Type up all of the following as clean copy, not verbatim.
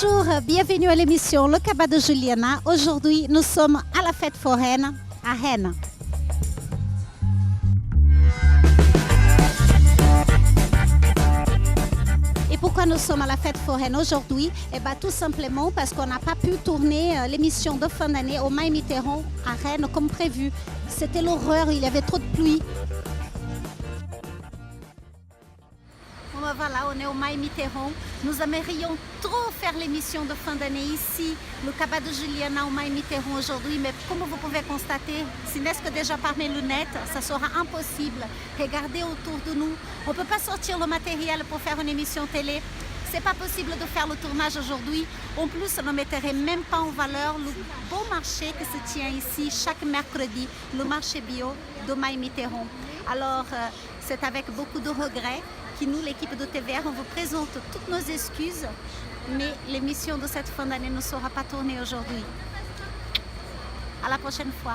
Bonjour, bienvenue à l'émission Le Cabas de Juliana. Aujourd'hui, nous sommes à la fête foraine à Rennes. Et pourquoi nous sommes à la fête foraine aujourd'hui? Eh bien, tout simplement parce qu'on n'a pas pu tourner l'émission de fin d'année au Maï Mitterrand à Rennes comme prévu. C'était l'horreur, il y avait trop de pluie. Voilà, on est au Maï Mitterrand. Nous aimerions trop faire l'émission de fin d'année ici, le Cabas de Juliana au Maï Mitterrand aujourd'hui, mais comme vous pouvez constater, si n'est-ce que déjà par mes lunettes, ça sera impossible. Regardez autour de nous. On ne peut pas sortir le matériel pour faire une émission télé. C'est pas possible de faire le tournage aujourd'hui. En plus, on ne mettrait même pas en valeur le beau marché que se tient ici chaque mercredi, le marché bio de Maï Mitterrand. Alors, c'est avec beaucoup de regrets que nous, l'équipe de TVR, on vous présente toutes nos excuses, mais l'émission de cette fin d'année ne sera pas tournée aujourd'hui. À la prochaine fois.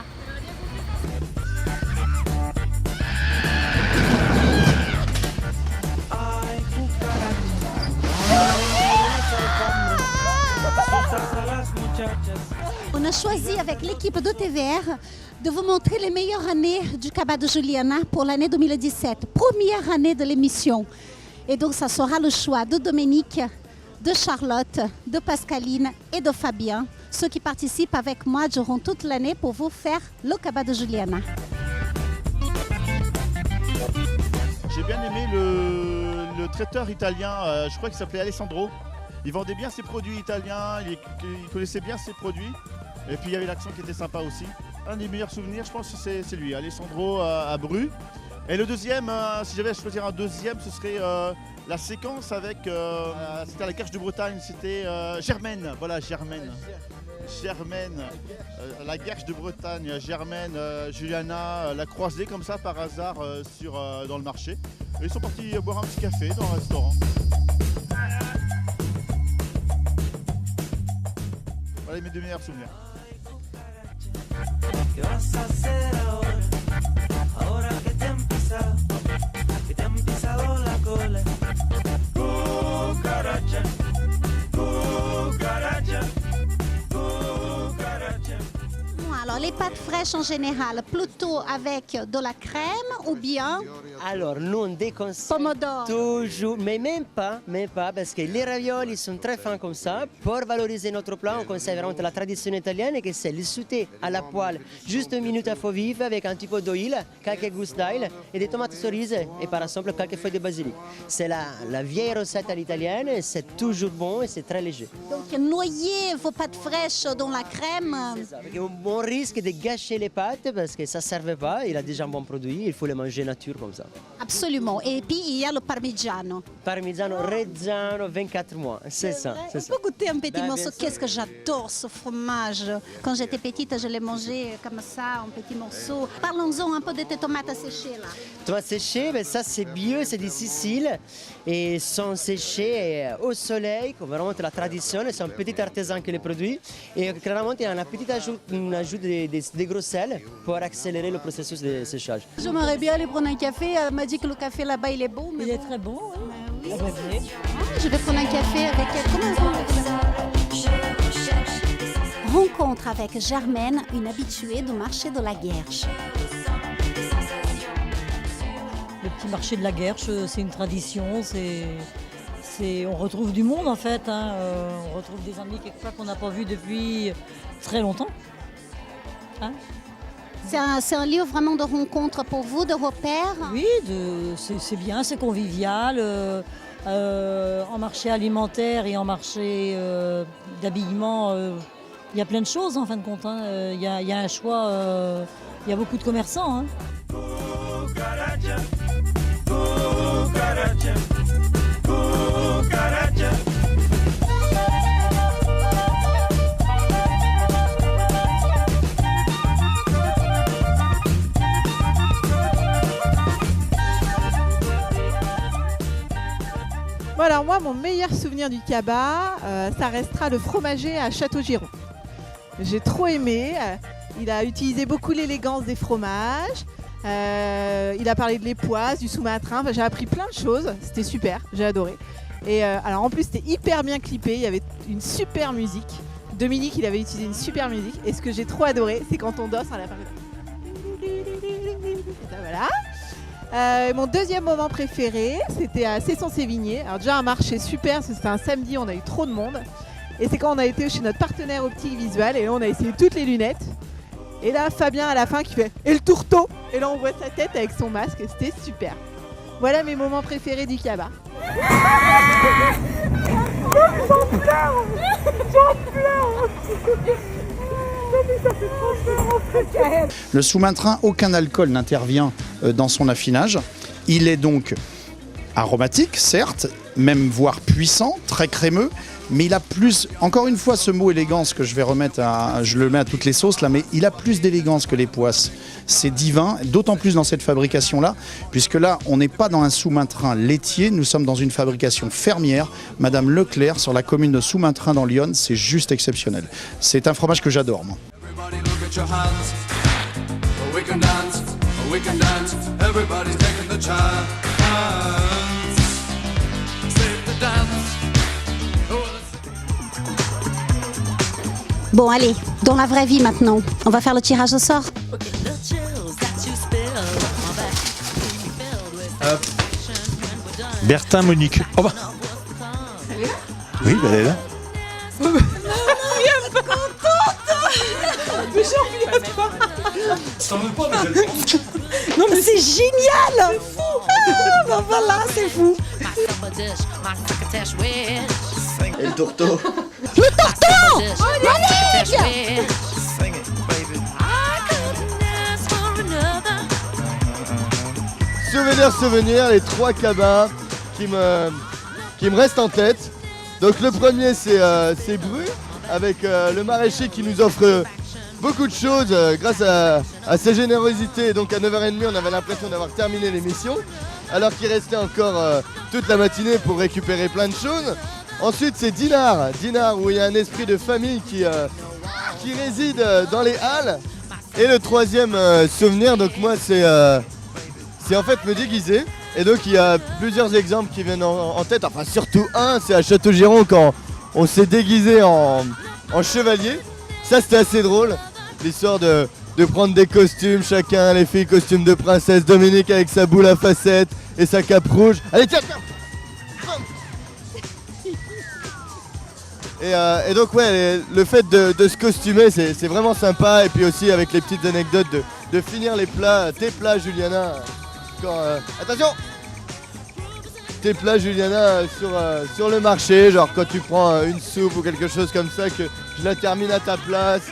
On a choisi avec l'équipe de TVR de vous montrer les meilleures années du Cabas de Juliana pour l'année 2017, première année de l'émission. Et donc ça sera le choix de Dominique, de Charlotte, de Pascaline et de Fabien, ceux qui participent avec moi durant toute l'année pour vous faire le Cabas de Juliana. J'ai bien aimé le traiteur italien, je crois qu'il s'appelait Alessandro. Il vendait bien ses produits italiens, il connaissait bien ses produits. Et puis il y avait l'accent qui était sympa aussi. Un des meilleurs souvenirs, je pense que c'est lui, Alessandro à Bru. Et le deuxième, si j'avais à choisir un deuxième, ce serait la séquence avec, c'était à la Guerche de Bretagne, c'était Germaine, voilà Germaine. Germaine, la Guerche de Bretagne, Germaine, Juliana l'a croisée comme ça par hasard dans le marché. Et ils sont partis boire un petit café dans un restaurant. Voilà mes deux meilleurs souvenirs. Alors les pâtes fraîches en général, plutôt avec de la crème ou bien Alors, nous, on déconseille pomodoro. toujours, mais même pas, parce que les raviolis sont très fins comme ça. Pour valoriser notre plat, on conseille vraiment la tradition italienne, qui c'est le sauté à la poêle, juste une minute à feu vif, avec un petit peu d'huile, quelques gousses d'ail et des tomates cerises, et par exemple quelques feuilles de basilic. C'est la vieille recette à l'italienne, c'est toujours bon et c'est très léger. Donc noyer vos pâtes fraîches dans la crème. On risque de gâcher les pâtes parce que ça ne servait pas, il a déjà un bon produit, il faut les manger nature comme ça. Absolument. Et puis il y a le parmigiano. Parmigiano Reggiano 24 mois, c'est ça. On peut goûter un petit morceau. Qu'est-ce que j'adore ce fromage. Quand j'étais petite, je l'ai mangé comme ça, en petits morceaux. Parlons-en un peu de tes tomates séchées là. Tomates séchées, ben ça c'est bio, c'est de Sicile et sont séchées au soleil, comme vraiment la tradition. C'est un petit artisan qui les produit et clairement il y a un petit ajout des gros sels pour accélérer le processus de séchage. J'aimerais bien aller prendre un café. Elle m'a dit que le café là-bas il est beau. Mais il est très bon. Oui. Je vais prendre un café avec elle. Comment rencontre avec Germaine, une habituée du marché de la Guerche. Le petit marché de la Guerche, c'est une tradition, on retrouve du monde en fait, hein. On retrouve des amis quelquefois qu'on n'a pas vus depuis très longtemps. Hein. C'est un lieu vraiment de rencontre pour vous, de repères? Oui, c'est bien, c'est convivial. En marché alimentaire et en marché d'habillement, il y a plein de choses en fin de compte. Hein. Il y a un choix, il y a beaucoup de commerçants. Hein. Bon alors moi, mon meilleur souvenir du Cabas, ça restera le fromager à Château-Giron. J'ai trop aimé. Il a utilisé beaucoup l'élégance des fromages. Il a parlé de l'époisse, du sous-matrin. Enfin, j'ai appris plein de choses. C'était super, j'ai adoré. Et alors en plus c'était hyper bien clippé, il y avait une super musique. Dominique il avait utilisé une super musique et ce que j'ai trop adoré c'est quand on danse à la fin. Voilà. Mon deuxième moment préféré c'était à Cesson-Sévigné. Alors déjà un marché super parce que c'était un samedi, on a eu trop de monde. Et c'est quand on a été chez notre partenaire optique visuel et là on a essayé toutes les lunettes. Et là Fabien à la fin qui fait « Et le tourteau ?» Et là on voit sa tête avec son masque et c'était super. Voilà mes moments préférés du Kaba. Le sous-main-train, aucun alcool n'intervient dans son affinage. Il est donc aromatique, certes, même voire puissant, très crémeux, mais il a plus, encore une fois ce mot élégance que je vais remettre je le mets à toutes les sauces là, mais il a plus d'élégance que les poisses. C'est divin, d'autant plus dans cette fabrication-là, puisque là, on n'est pas dans un sous-main-train laitier, nous sommes dans une fabrication fermière. Madame Leclerc, sur la commune de Sous-main-train dans l'Yonne, c'est juste exceptionnel. C'est un fromage que j'adore, moi. Bon, allez, dans la vraie vie maintenant, on va faire le tirage au sort. Bertin, Monique. Oh bah. Oui, bah elle est là. Non mais c'est génial. C'est fou. Ah, ben voilà, c'est fou. Et le tourteau. Le tourteau! Monique! Souvenir, les 3 cabas qui me restent en tête. Donc le premier c'est Bru avec le maraîcher qui nous offre beaucoup de choses grâce à sa générosité. Donc à 9h30 on avait l'impression d'avoir terminé l'émission alors qu'il restait encore toute la matinée pour récupérer plein de choses. Ensuite c'est Dinar où il y a un esprit de famille qui réside dans les halles. Et le troisième souvenir, donc moi c'est en fait me déguiser. Et donc il y a plusieurs exemples qui viennent en tête, enfin surtout un, c'est à Château-Giron quand on s'est déguisé en chevalier. Ça c'était assez drôle, l'histoire de prendre des costumes chacun, les filles costume de princesse, Dominique avec sa boule à facettes et sa cape rouge. Allez tiens. Et donc ouais, le fait de se costumer c'est vraiment sympa. Et puis aussi avec les petites anecdotes de finir tes plats Juliana. Attention, tes plats Juliana sur le marché, genre quand tu prends une soupe ou quelque chose comme ça, que je la termine à ta place,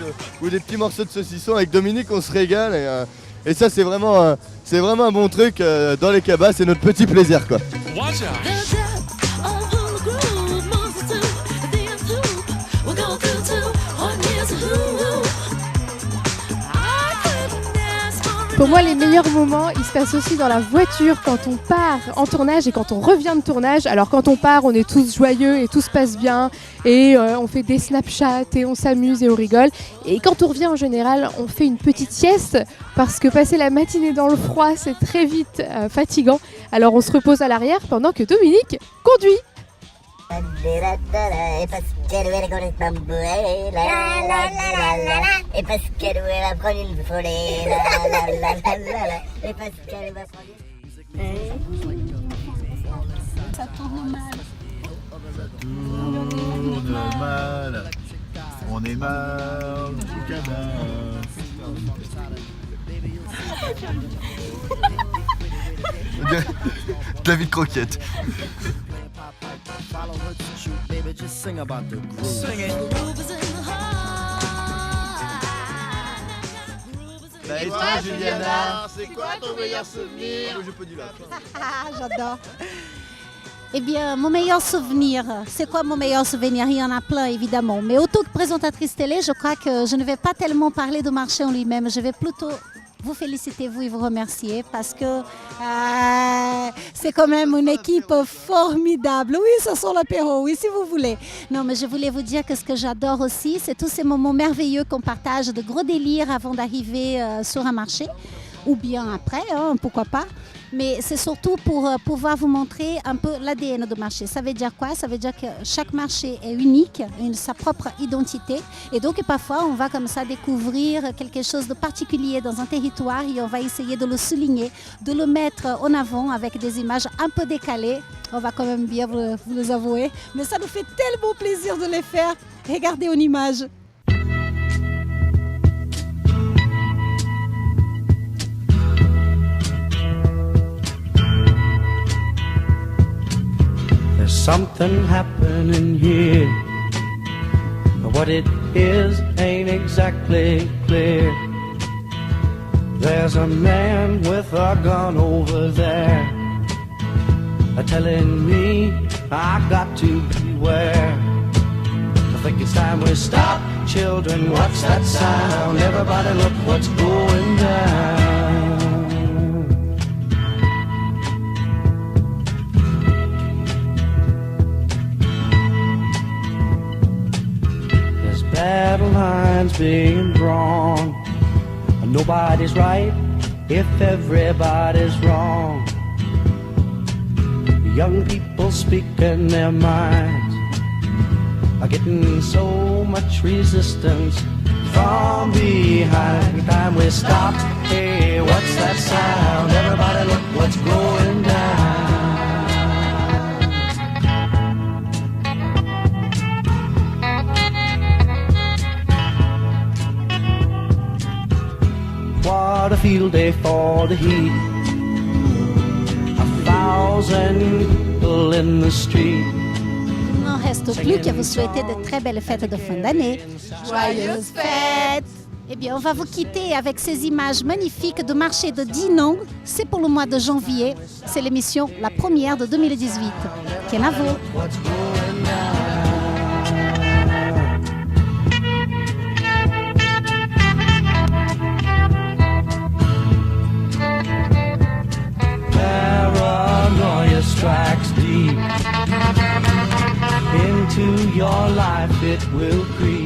ou des petits morceaux de saucisson. Avec Dominique on se régale et ça c'est vraiment un bon truc dans les cabas, c'est notre petit plaisir quoi. Pour moi, les meilleurs moments, ils se passent aussi dans la voiture quand on part en tournage et quand on revient de tournage. Alors quand on part, on est tous joyeux et tout se passe bien et on fait des Snapchats et on s'amuse et on rigole. Et quand on revient en général, on fait une petite sieste parce que passer la matinée dans le froid, c'est très vite fatigant. Alors on se repose à l'arrière pendant que Dominique conduit. Et parce qu'elle va prendre une volée, et parce qu'elle va prendre Ça tourne mal. Ça tourne mal. On est marre du cabas. David Croquette. Bah et toi Juliana, c'est quoi ton meilleur souvenir? J'adore. Eh bien, mon meilleur souvenir, c'est quoi mon meilleur souvenir? Il y en a plein, évidemment. Mais autant que présentatrice télé, je crois que je ne vais pas tellement parler de marché en lui-même. Je vais plutôt vous féliciter, vous, et vous remercier parce que c'est quand même une équipe formidable. Oui, ça sent l'apéro, oui, si vous voulez. Non, mais je voulais vous dire que ce que j'adore aussi, c'est tous ces moments merveilleux qu'on partage, de gros délires avant d'arriver sur un marché, ou bien après, hein, pourquoi pas. Mais c'est surtout pour pouvoir vous montrer un peu l'ADN de marché. Ça veut dire quoi? Ça veut dire que chaque marché est unique, a sa propre identité. Et donc parfois, on va comme ça découvrir quelque chose de particulier dans un territoire et on va essayer de le souligner, de le mettre en avant avec des images un peu décalées. On va quand même bien vous les avouer. Mais ça nous fait tellement plaisir de les faire. Regardez en image. There's something happening here. What it is ain't exactly clear. There's a man with a gun over there, telling me I got to beware. I think it's time we stop. Children, what's that sound? Everybody look what's going down. There's battle lines being drawn. Nobody's right if everybody's wrong. Young people speaking their minds are getting so much resistance from behind. Time we stop. Hey, what's that sound? Everybody look what's going down. What a field day for the heat. In the street. Il n'en reste plus qu'à vous souhaiter de très belles fêtes de fin d'année. Joyeuses fêtes! Eh bien, on va vous quitter avec ces images magnifiques de marché de Dinong. C'est pour le mois de janvier. C'est l'émission, la première de 2018. Kenavo! Strikes deep into your life, it will creep.